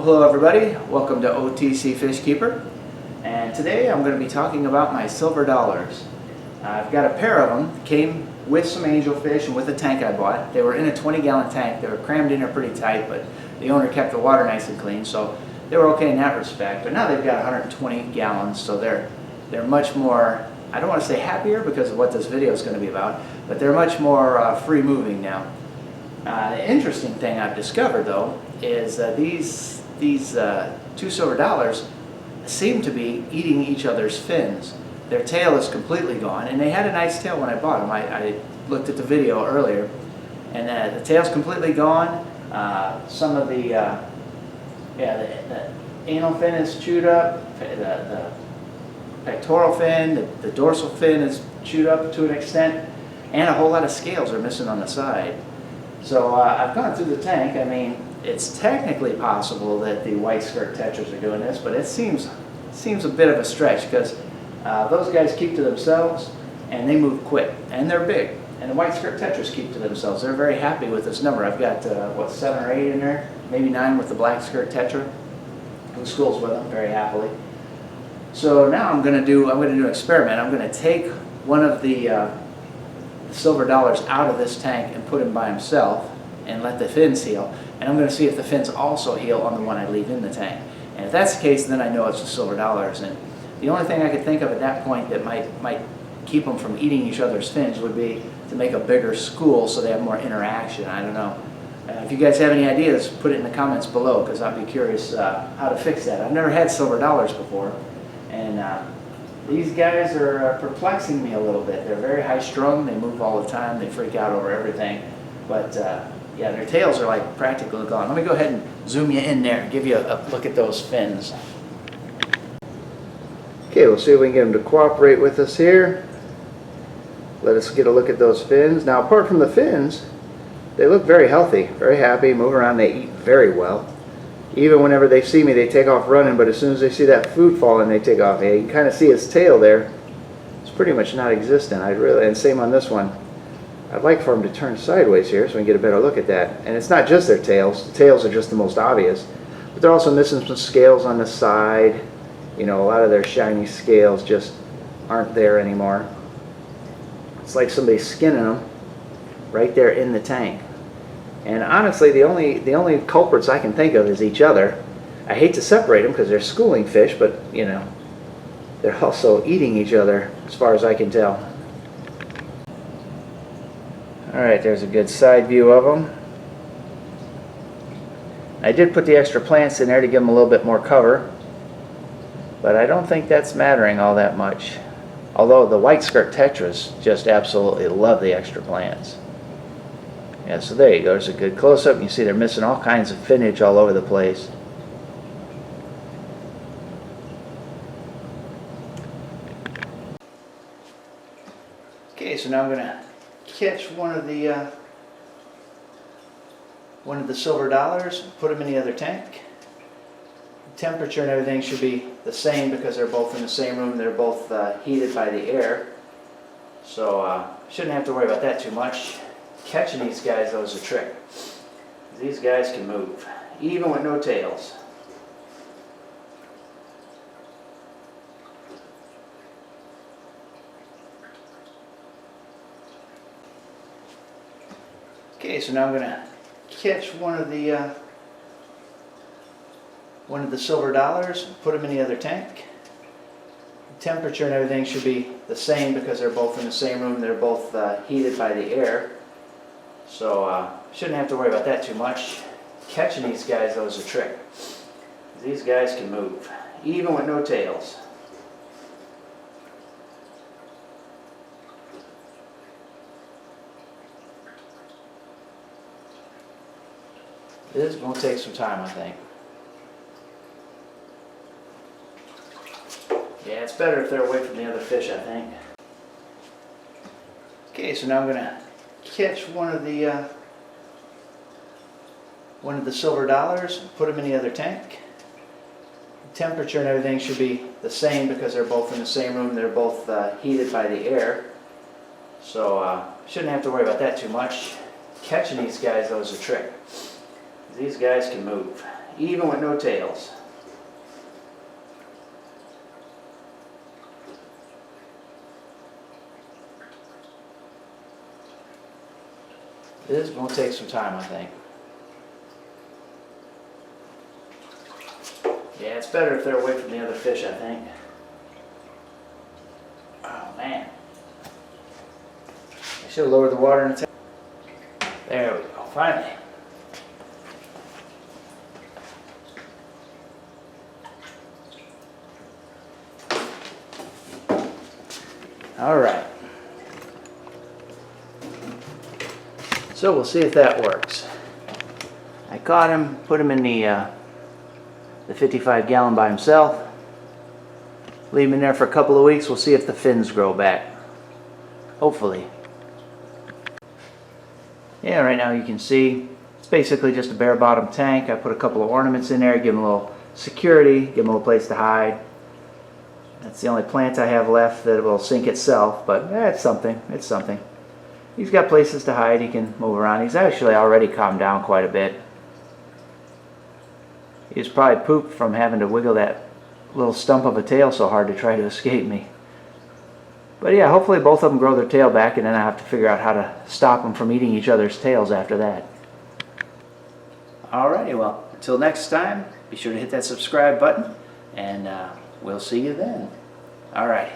Hello everybody, welcome to OTC Fish Keeper, and today I'm going to be talking about my silver dollars. I've got a pair of them. Came with some angelfish and with a tank I bought. They were in a 20-gallon tank. They were crammed in there pretty tight, but the owner kept the water nice and clean, so they were okay in that respect. But now they've got 120 gallons, so they're much more, I don't want to say happier because of what this video is going to be about, but they're much more free moving now. The interesting thing I've discovered though is these two silver dollars seem to be eating each other's fins. Their tail is completely gone, and they had a nice tail when I bought them. I looked at the video earlier, and the tail's completely gone. Some of the anal fin is chewed up, the pectoral fin, the dorsal fin is chewed up to an extent, and a whole lot of scales are missing on the side. So I've gone through the tank. I mean, it's technically possible that the white skirt tetras are doing this, but it seems a bit of a stretch because those guys keep to themselves and they move quick and they're big. And the white skirt tetras keep to themselves. They're very happy with this number. I've got what, 7 or 8 in there, maybe 9 with the black skirt tetra, who schools with them very happily. So now I'm going to do an experiment. I'm going to take one of the silver dollars out of this tank and put him by himself and let the fins heal. And I'm going to see if the fins also heal on the one I leave in the tank. And if that's the case, then I know it's the silver dollars. And the only thing I could think of at that point that might keep them from eating each other's fins would be to make a bigger school so they have more interaction. I don't know. If you guys have any ideas, put it in the comments below because I'd be curious how to fix that. I've never had silver dollars before, and these guys are perplexing me a little bit. They're very high strung, they move all the time, they freak out over everything. But yeah, their tails are like practically gone. Let me go ahead and zoom you in there and give you a look at those fins. Okay, we'll see if we can get them to cooperate with us here. Let us get a look at those fins. Now, apart from the fins, they look very healthy, very happy, move around, they eat very well. Even whenever they see me, they take off running, but as soon as they see that food falling, they take off. Yeah, you can kind of see his tail there. It's pretty much non-existent. And same on this one. I'd like for them to turn sideways here so we can get a better look at that. And it's not just their tails. The tails are just the most obvious. But they're also missing some scales on the side. You know, a lot of their shiny scales just aren't there anymore. It's like somebody's skinning them right there in the tank. And honestly, the only culprits I can think of is each other. I hate to separate them because they're schooling fish, but you know, they're also eating each other as far as I can tell. Alright, there's a good side view of them. I did put the extra plants in there to give them a little bit more cover, but I don't think that's mattering all that much. Although the white skirt tetras just absolutely love the extra plants. Yeah, so there you go. There's a good close-up. You see they're missing all kinds of finnage all over the place. Okay, so now I'm going to catch one of the silver dollars, put them in the other tank. The temperature and everything should be the same because they're both in the same room. They're both heated by the air, so shouldn't have to worry about that too much. Catching these guys, though, is a trick. These guys can move, even with no tails. Okay, so now I'm going to catch one of the silver dollars, put them in the other tank. The temperature and everything should be the same because they're both in the same room. They're both heated by the air. So shouldn't have to worry about that too much. Catching these guys, though, is a trick. These guys can move, even with no tails. This is going to take some time, I think. Yeah, it's better if they're away from the other fish, I think. Okay, so now I'm going to catch one of the silver dollars, put them in the other tank. The temperature and everything should be the same because they're both in the same room. They're both heated by the air. So shouldn't have to worry about that too much. Catching these guys, though, is a trick. These guys can move, even with no tails. This is going to take some time, I think. Yeah, it's better if they're away from the other fish, I think. Oh man. I should have lowered the water in the tank. There we go, finally. All right. So we'll see if that works. I caught him, put him in the 55 gallon by himself. Leave him in there for a couple of weeks. We'll see if the fins grow back. Hopefully. Yeah, right now you can see it's basically just a bare bottom tank. I put a couple of ornaments in there, give him a little security, give him a little place to hide. That's the only plant I have left that will sink itself, but it's something. It's something. He's got places to hide. He can move around. He's actually already calmed down quite a bit. He's probably pooped from having to wiggle that little stump of a tail so hard to try to escape me. But yeah, hopefully both of them grow their tail back, and then I have to figure out how to stop them from eating each other's tails after that. Alrighty, well, until next time, be sure to hit that subscribe button, and we'll see you then. Alright.